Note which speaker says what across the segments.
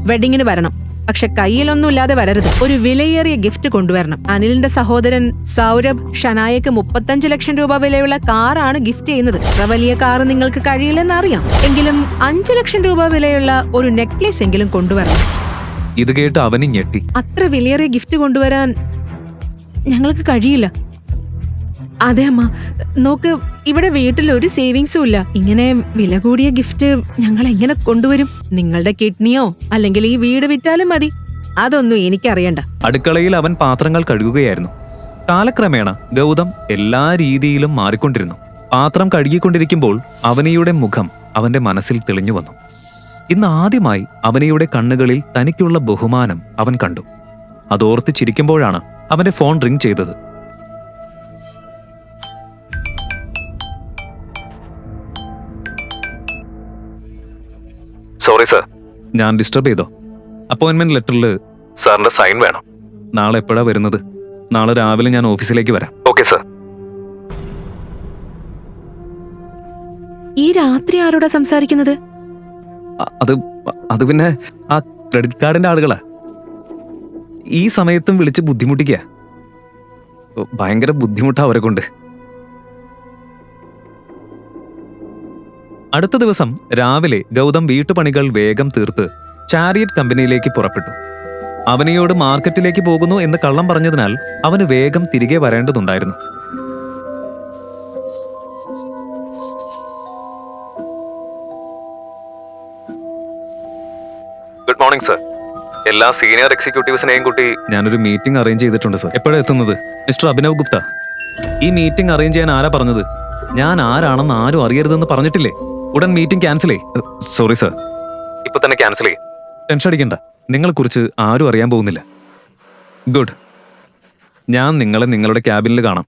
Speaker 1: വെഡിങ്ങിന് വരണം, പക്ഷെ കയ്യിലൊന്നും ഇല്ലാതെ വരരുത്. ഒരു വിലയേറിയ ഗിഫ്റ്റ് കൊണ്ടുവരണം. അനിലിന്റെ സഹോദരൻ സൗരഭ് ഷനായക്ക് 35 ലക്ഷം രൂപ വിലയുള്ള കാറാണ് ഗിഫ്റ്റ് ചെയ്യുന്നത്. അത്ര വലിയ കാറ് നിങ്ങൾക്ക് കഴിയില്ലെന്ന് അറിയാം, എങ്കിലും 5 ലക്ഷം രൂപ വിലയുള്ള ഒരു നെക്ലേസ് എങ്കിലും കൊണ്ടുവരണം.
Speaker 2: ഇത് കേട്ട് അവന് ഞെട്ടി.
Speaker 1: അത്ര വിലയേറിയ ഗിഫ്റ്റ് കൊണ്ടുവരാൻ ഞങ്ങൾക്ക് കഴിയില്ല. അതെ അമ്മ, നോക്ക്, ഇവിടെ വീട്ടിൽ ഒരു സേവിങ്സും ഇല്ല. ഇങ്ങനെ വില കൂടിയ ഗിഫ്റ്റ് ഞങ്ങൾ എങ്ങനെ കൊണ്ടുവരും? നിങ്ങളുടെ കിഡ്നിയോ അല്ലെങ്കിൽ ഈ വീട് വിറ്റാലും മതി, അതൊന്നും എനിക്കറിയണ്ട.
Speaker 2: അടുക്കളയിൽ അവൻ പാത്രങ്ങൾ കഴുകുകയായിരുന്നു. കാലക്രമേണ ഗൗതം എല്ലാ രീതിയിലും മാറിക്കൊണ്ടിരുന്നു. പാത്രം കഴുകിക്കൊണ്ടിരിക്കുമ്പോൾ അവനിയുടെ മുഖം അവന്റെ മനസ്സിൽ തെളിഞ്ഞു വന്നു. ഇന്ന് ആദ്യമായി അവനിയുടെ കണ്ണുകളിൽ തനിക്കുള്ള ബഹുമാനം അവൻ കണ്ടു. അതോർത്ത് ചിരിക്കുമ്പോഴാണ് അവന്റെ ഫോൺ റിംഗ് ചെയ്തത്.
Speaker 3: സോറി സർ,
Speaker 2: ഞാൻ ഡിസ്റ്റർബ് ചെയ്തോ? അപ്പോയിന്റ്മെന്റ് ലെറ്ററിൽ
Speaker 3: സാറിന്റെ സൈൻ വേണം.
Speaker 2: നാളെ എപ്പോഴാ വരുന്നത്? നാളെ രാവിലെ ഞാൻ ഓഫീസിലേക്ക് വരാം.
Speaker 3: Okay sir.
Speaker 1: ഈ രാത്രി ആരോടാ സംസാരിക്കുന്നത്?
Speaker 2: അത് പിന്നെ ആ ക്രെഡിറ്റ് കാർഡിന്റെ ആളുകളാ. ഈ സമയത്തും വിളിച്ച് ബുദ്ധിമുട്ടിക്കുക. ഭയങ്കര ബുദ്ധിമുട്ടാ അവരെ കൊണ്ട്. അടുത്ത ദിവസം രാവിലെ ഗൗതം വീട്ടുപണികൾ വേഗം തീർത്ത് ചാരിയറ്റ് കമ്പനിയിലേക്ക് പുറപ്പെട്ടു. അവനിയോട് മാർക്കറ്റിലേക്ക് പോകുന്നു എന്ന് കള്ളം പറഞ്ഞതിനാൽ അവന് വേഗം തിരികെ വരേണ്ടതുണ്ടായിരുന്നു.
Speaker 3: Good morning sir. എല്ലാ സീനിയർ എക്സിക്യൂട്ടീവ്സിനെയും കൂട്ടി
Speaker 2: ഞാനൊരു മീറ്റിംഗ് അറേഞ്ച് ചെയ്തിട്ടുണ്ട് സർ. എപ്പോഴാണ് എത്തുന്നത്? മിസ്റ്റർ അഭിനവ് ഗുപ്ത, ഈ മീറ്റിംഗ് അറേഞ്ച് ചെയ്യാൻ ആരാ പറഞ്ഞത്? ഞാൻ ആരാണെന്ന് ആരും അറിയരുതെന്ന് പറഞ്ഞിട്ടില്ലേ? ഉടൻ മീറ്റിംഗ് ക്യാൻസൽ ചെയ്യ്. Sorry sir.
Speaker 3: ഇപ്പൊ തന്നെ ക്യാൻസൽ ചെയ്യും.
Speaker 2: ടെൻഷൻ അടിക്കണ്ട, നിങ്ങളെക്കുറിച്ച് ആരും അറിയാൻ പോകുന്നില്ല. ഗുഡ്. ഞാൻ നിങ്ങളെ നിങ്ങളുടെ ക്യാബിനിൽ കാണാം.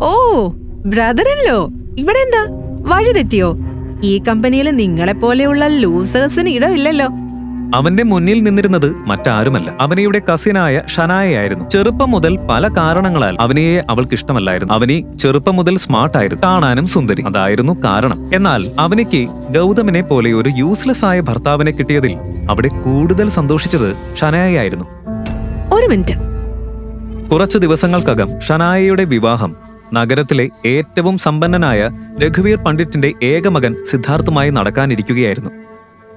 Speaker 1: ഓ, ബ്രദറിൻലോ, ഇവിടെ എന്താ? വഴി തെറ്റിയോ? ഈ കമ്പനിയിൽ നിങ്ങളെ പോലെയുള്ള ലൂസേഴ്സിന് ഇടമില്ലല്ലോ.
Speaker 2: അവന്റെ മുന്നിൽ നിന്നിരുന്നത് മറ്റാരുമല്ല, അവനിയുടെ കസിനായ ഷനായയായിരുന്നു. ചെറുപ്പം മുതൽ പല കാരണങ്ങളാൽ അവനിയെ അവൾക്ക് ഇഷ്ടമല്ലായിരുന്നു. അവനി ചെറുപ്പം മുതൽ സ്മാർട്ട് ആയിരുന്നു, കാണാനും സുന്ദരി, അതായിരുന്നു കാരണം. എന്നാൽ അവനിക്ക് ഗൗതമിനെ പോലെ ഒരു യൂസ്ലെസ് ആയ ഭർത്താവിനെ കിട്ടിയതിൽ അവിടെ കൂടുതൽ സന്തോഷിച്ചത് ഷനായയായിരുന്നു.
Speaker 1: ഒരു മിനിറ്റ്.
Speaker 2: കുറച്ചു ദിവസങ്ങൾക്കകം ഷനായയുടെ വിവാഹം നഗരത്തിലെ ഏറ്റവും സമ്പന്നനായ രഘുവീർ പണ്ഡിറ്റിന്റെ ഏകമകൻ സിദ്ധാർത്ഥുമായി നടക്കാനിരിക്കുകയായിരുന്നു.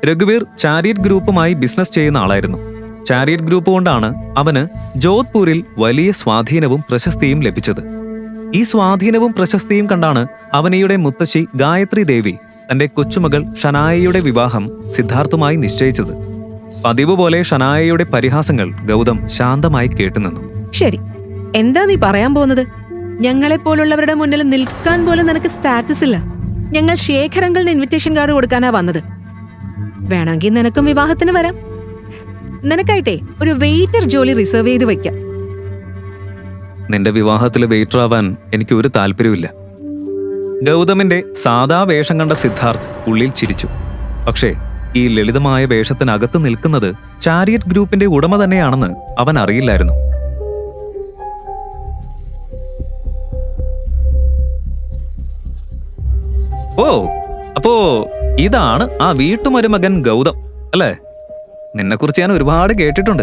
Speaker 2: രഘുവീർ ചാരിയറ്റ് ഗ്രൂപ്പുമായി ബിസിനസ് ചെയ്യുന്ന ആളായിരുന്നു. ചാരിയറ്റ് ഗ്രൂപ്പ് കൊണ്ടാണ് അവന് ജോധ്പൂരിൽ വലിയ സ്വാധീനവും പ്രശസ്തിയും ലഭിച്ചത്. ഈ സ്വാധീനവും പ്രശസ്തിയും കണ്ടാണ് അവനിയുടെ മുത്തശ്ശി ഗായത്രി ദേവി തന്റെ കൊച്ചുമകൾ ഷനായയുടെ വിവാഹം സിദ്ധാർത്ഥുമായി നിശ്ചയിച്ചത്. പതിവ് പോലെ ഷനായയുടെ പരിഹാസങ്ങൾ ഗൗതം ശാന്തമായി കേട്ടുനിന്നു.
Speaker 1: ശരി, എന്താ നീ പറയാൻ പോകുന്നത്? ഞങ്ങളെപ്പോലുള്ളവരുടെ മുന്നിൽ നിൽക്കാൻ പോലും നിനക്ക് സ്റ്റാറ്റസ് ഇല്ല. ഞങ്ങൾ ശേഖർ അങ്കിളിന് ഇൻവിറ്റേഷൻ കാർഡ് കൊടുക്കാനാ വന്നത്. വേണമെങ്കിൽ നിനക്കും വിവാഹത്തിന് വരാം. നിനക്കായിട്ടേ ഒരു വെയിറ്റർ ജോലി റിസർവ് ചെയ്ത് വയ്ക്കാം.
Speaker 2: നിന്റെ വിവാഹത്തിൽ വെയിറ്റർ ആവാൻ എനിക്ക് ഒരു താല്പര്യമില്ല. ഗൗതമിന്റെ സാദാ വേഷം കണ്ട സിദ്ധാർത്ഥ് ഉള്ളിൽ ചിരിച്ചു. പക്ഷേ ഈ ലളിതമായ വേഷത്തിനകത്ത് നിൽക്കുന്നത് ചാരിയറ്റ് ഗ്രൂപ്പിന്റെ ഉടമ തന്നെയാണെന്ന് അവൻ അറിയില്ലായിരുന്നു. ഓ, അപ്പോ ഇതാണ് ആ വീട്ടുമരുമകൻ ഗൗതം അല്ലേ? നിന്നെക്കുറിച്ച് ഞാൻ ഒരുപാട് കേട്ടിട്ടുണ്ട്.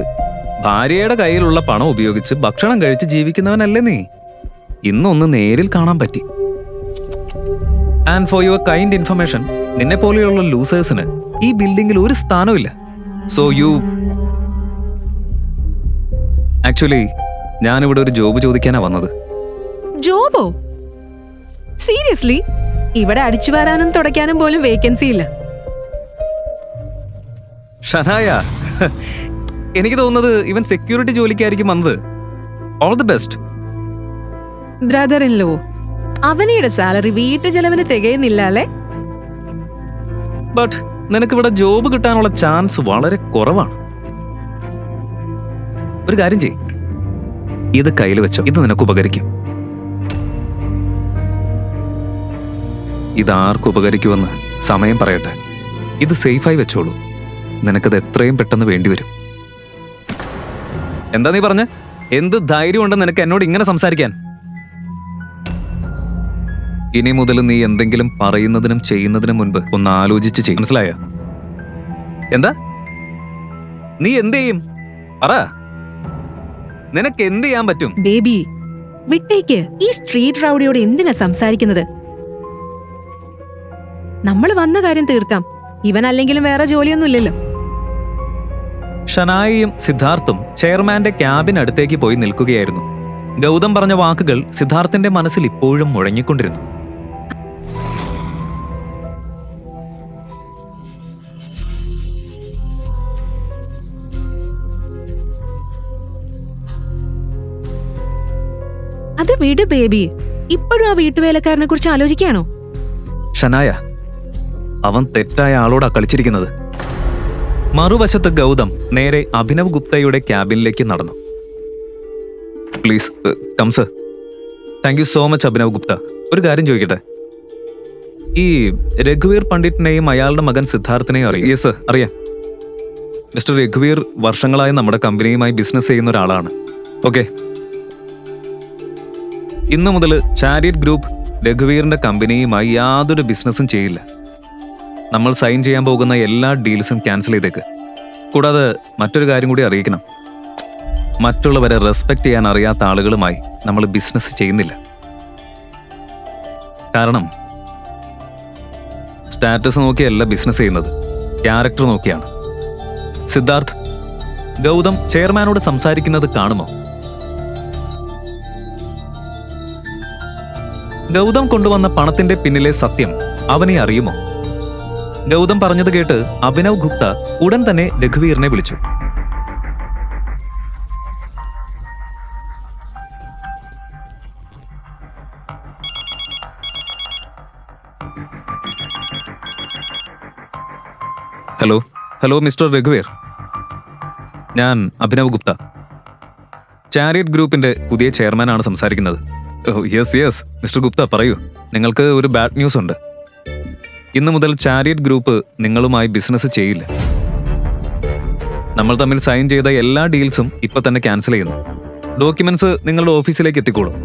Speaker 2: ഭാര്യയുടെ കയ്യിലുള്ള പണം ഉപയോഗിച്ച് ഭക്ഷണം കഴിച്ച് ജീവിക്കുന്നവനല്ലേ നീ? ഇന്നൊന്ന് നേരിൽ കാണാൻ പറ്റി. And for your kind information, നിന്നെ പോലെയുള്ള ലൂസേഴ്സിന് ഈ ബിൽഡിംഗിൽ ഒരു സ്ഥാനമില്ല. സോ യു ആക്ച്വലി ഞാനിവിടെ ഒരു ജോബ് ചോദിക്കാനാ വന്നത്.
Speaker 1: ജോബോ? സീരിയസ്ലി? ഇവിടെ അടിച്ചു വരാനും തുടയ്ക്കാനും പോലും വേക്കൻസി ഇല്ല.
Speaker 2: ഷനായ, എനിക്ക് തോന്നുന്നത് ഇവൻ സെക്യൂരിറ്റി ജോലിക്കായിരിക്കും വന്നത്. All the best.
Speaker 1: Brother in law, അവനിയുടെ സാലറി വീട്ടു ചെലവിന് തികയുന്നില്ല അല്ലേ?
Speaker 2: ബട്ട് നിനക്കിവിടെ ജോബ് കിട്ടാനുള്ള ചാൻസ് വളരെ കുറവാണ്. ഒരു കാര്യം ചെയ്യ്, ഇത് കയ്യിൽ വെച്ചോ. ഇത് നിനക്ക് ഉപകരിക്കും. ഇതാർക്ക് ഉപകരിക്കുമെന്ന് സമയം പറയട്ടെ. ഇത് സേഫായി വെച്ചോളൂ. നിനക്കത് എത്രയും പെട്ടെന്ന് വേണ്ടിവരും. എന്താ നീ പറഞ്ഞ? എന്ത് ധൈര്യമുണ്ട് നിനക്ക് എന്നോട് ഇങ്ങനെ സംസാരിക്കാൻ? ഇനി മുതൽ നീ എന്തെങ്കിലും പറയുന്നതിനും ചെയ്യുന്നതിനും മുൻപ് ഒന്ന് ആലോചിച്ച് ചെയ്യും. മനസ്സിലായോ? എന്താ നീ എന്ത് ചെയ്യും? പറ. നിനക്ക് എന്ത് ചെയ്യാൻ പറ്റും?
Speaker 1: ബേബി വിട്ടേക്ക്. ഈ സ്ട്രീറ്റ് റൗഡിയോട് എന്തിനാ സംസാരിക്കുന്നത്? നമ്മൾ വന്ന കാര്യം തീർക്കാം. ഇവൻ അല്ലെങ്കിലും വേറെ ജോലിയൊന്നുമില്ലല്ലോ.
Speaker 2: ഷനായിയും സിദ്ധാർത്ഥും ചെയർമാന്റെ ക്യാബിനടുത്തേക്ക് പോയി നിൽക്കുകയായിരുന്നു. ഗൗതം പറഞ്ഞ വാക്കുകൾ സിദ്ധാർത്ഥിന്റെ മനസ്സിൽ ഇപ്പോഴും മുഴങ്ങിക്കൊണ്ടിരുന്നു.
Speaker 1: അത് വിട് ബേബി. ഇപ്പോഴും ആ വീട്ടുവേലക്കാരനെ കുറിച്ച് ആലോചിക്കുകയാണോ?
Speaker 2: ഷനായ, അവൻ തെറ്റായ ആളോടാ കളിച്ചിരിക്കുന്നത്. മറുവശത്ത് ഗൗതം നേരെ അഭിനവ് ഗുപ്തയുടെ ക്യാബിനിലേക്ക് നടന്നു. Please come sir. Thank you so much Abhinav Gupta. ഒരു കാര്യം ചോദിക്കട്ടെ, ഈ രഘുവീർ പണ്ഡിറ്റിനെയും അയാളുടെ മകൻ സിദ്ധാർത്ഥിനെയും അറിയാം? യെസ് സർ, അറിയാം. മിസ്റ്റർ രഘുവീർ വർഷങ്ങളായി നമ്മുടെ കമ്പനിയുമായി ബിസിനസ് ചെയ്യുന്ന ഒരാളാണ്. ഓക്കെ, ഇന്നു മുതൽ ചാരിയറ്റ് ഗ്രൂപ്പ് രഘുവീറിന്റെ കമ്പനിയുമായി യാതൊരു ബിസിനസ്സും ചെയ്യില്ല. നമ്മൾ സൈൻ ചെയ്യാൻ പോകുന്ന എല്ലാ ഡീൽസും ക്യാൻസൽ ചെയ്തേക്ക്. കൂടാതെ മറ്റൊരു കാര്യം കൂടി അറിയിക്കണം, മറ്റുള്ളവരെ റെസ്പെക്ട് ചെയ്യാൻ അറിയാത്ത ആളുകളുമായി നമ്മൾ ബിസിനസ് ചെയ്യുന്നില്ല. കാരണം സ്റ്റാറ്റസ് നോക്കിയല്ല ബിസിനസ് ചെയ്യുന്നത്, ക്യാരക്ടർ നോക്കിയാണ്. സിദ്ധാർത്ഥ്, ഗൗതം ചെയർമാനോട് സംസാരിക്കുന്നത് കാണുമോ? ഗൗതം കൊണ്ടുവന്ന പണത്തിന്റെ പിന്നിലെ സത്യം അവനെ അറിയുമോ? ഗൗതം പറഞ്ഞത് കേട്ട് അഭിനവ് ഗുപ്ത ഉടൻ തന്നെ രഘുവീറിനെ വിളിച്ചു. ഹലോ ഹലോ മിസ്റ്റർ രഘുവീർ, ഞാൻ അഭിനവ് ഗുപ്ത, ചാരിയറ്റ് ഗ്രൂപ്പിന്റെ പുതിയ ചെയർമാനാണ് സംസാരിക്കുന്നത്. യെസ് യെസ് മിസ്റ്റർ ഗുപ്ത, പറയൂ. നിങ്ങൾക്ക് ഒരു ബാഡ് ന്യൂസ് ഉണ്ട്. ഇന്നു മുതൽ ചാരിയറ്റ് ഗ്രൂപ്പ് നിങ്ങളുമായി ബിസിനസ് ചെയ്യില്ല. നമ്മൾ തമ്മിൽ സൈൻ ചെയ്ത എല്ലാ ഡീൽസും ഇപ്പൊ തന്നെ ക്യാൻസൽ ചെയ്യുന്നു. ഡോക്യുമെന്റ്സ് നിങ്ങളുടെ ഓഫീസിലേക്ക് എത്തിക്കോളും.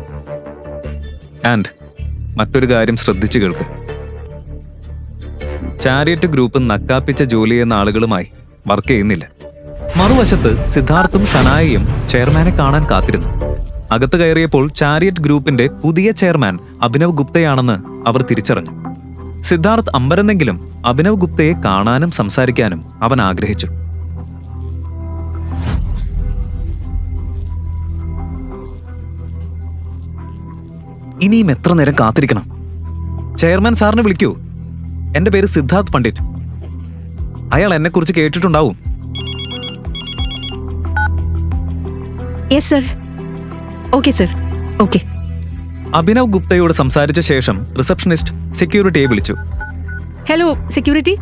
Speaker 2: ആൻഡ് മറ്റൊരു കാര്യം ശ്രദ്ധിച്ചു കേൾക്ക്, ചാരിയറ്റ് ഗ്രൂപ്പ് നക്കാപ്പിച്ച ജോലി ചെയ്യുന്ന ആളുകളുമായി വർക്ക് ചെയ്യുന്നില്ല. മറുവശത്ത് സിദ്ധാർത്ഥും ഷനായയും ചെയർമാനെ കാണാൻ കാത്തിരുന്നു. അകത്ത് കയറിയപ്പോൾ ചാരിയറ്റ് ഗ്രൂപ്പിന്റെ പുതിയ ചെയർമാൻ അഭിനവ് ഗുപ്തയാണെന്ന് അവർ തിരിച്ചറിഞ്ഞു. സിദ്ധാർത്ഥ് അമ്പരന്നെങ്കിലും അഭിനവ് ഗുപ്തയെ കാണാനും സംസാരിക്കാനും അവൻ ആഗ്രഹിച്ചു. ഇനിയും എത്ര നേരം കാത്തിരിക്കണം? ചെയർമാൻ സാറിനെ വിളിക്കൂ. എന്റെ പേര് സിദ്ധാർത്ഥ് പണ്ഡിറ്റ്. അയാൾ എന്നെ കുറിച്ച് കേട്ടിട്ടുണ്ടാവും.
Speaker 1: Yes sir. Okay sir, okay.
Speaker 2: Abhinav ഗുപ്തയോട് സംസാരിച്ച ശേഷം റിസപ്ഷനിസ്റ്റ് സെക്യൂരിറ്റിയെ വിളിച്ചു.
Speaker 1: ഹലോ സെക്യൂരിറ്റി,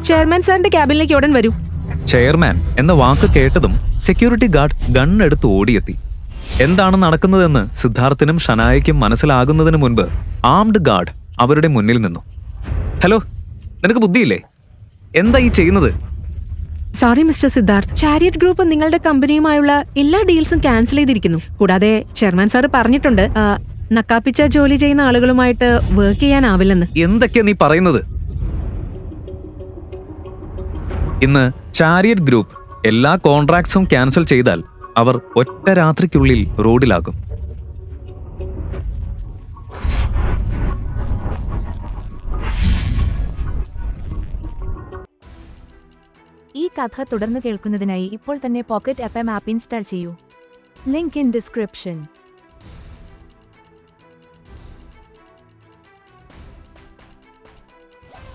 Speaker 1: ചെയർമാൻ സാറിന്റെ ക്യാബിനിലേക്ക് ഉടൻ വരൂ.
Speaker 2: ചെയർമാൻ എന്ന വാക്ക് കേട്ടതും സെക്യൂരിറ്റി ഗാർഡ് ഗണ്ണെടുത്ത് ഓടിയെത്തി. എന്താണ് നടക്കുന്നതെന്ന് സിദ്ധാർത്ഥിനും ഷനായയ്ക്കും മനസ്സിലാകുന്നതിന് മുൻപ് ആംഡ് ഗാർഡ് അവരുടെ മുന്നിൽ നിന്നു. ഹലോ, നിനക്ക് ബുദ്ധിയില്ലേ? എന്താ ഈ ചെയ്യുന്നത്?
Speaker 1: Sorry mister Siddharth, chariot group നിങ്ങളുടെ കമ്പനിയുമായുള്ള എല്ലാ ഡീൽസും ക്യാൻസൽ ചെയ്തിരിക്കുന്നു. കൂടാതെ ചെയർമാൻ സാർ പറഞ്ഞിട്ടുണ്ട് നക്കാപ്പിച്ച ജോലി ചെയ്യുന്ന ആളുകളുമായിട്ട് വർക്ക് ചെയ്യാനാവില്ലെന്ന്.
Speaker 2: എന്തൊക്കെയാ നീ പറയുന്നത്? ഇന്ന് ചാരിയറ്റ് ഗ്രൂപ്പ് എല്ലാ കോൺട്രാക്ട്സും ക്യാൻസൽ ചെയ്താൽ അവർ ഒറ്റ രാത്രിക്കുള്ളിൽ റോഡിലാകും.
Speaker 4: ഈ കഥ തുടർന്ന് കേൾക്കുന്നതിനായി ഇപ്പോൾ തന്നെ പോക്കറ്റ് FM ആപ്പ് ഇൻസ്റ്റാൾ ചെയ്യൂ. Link in description.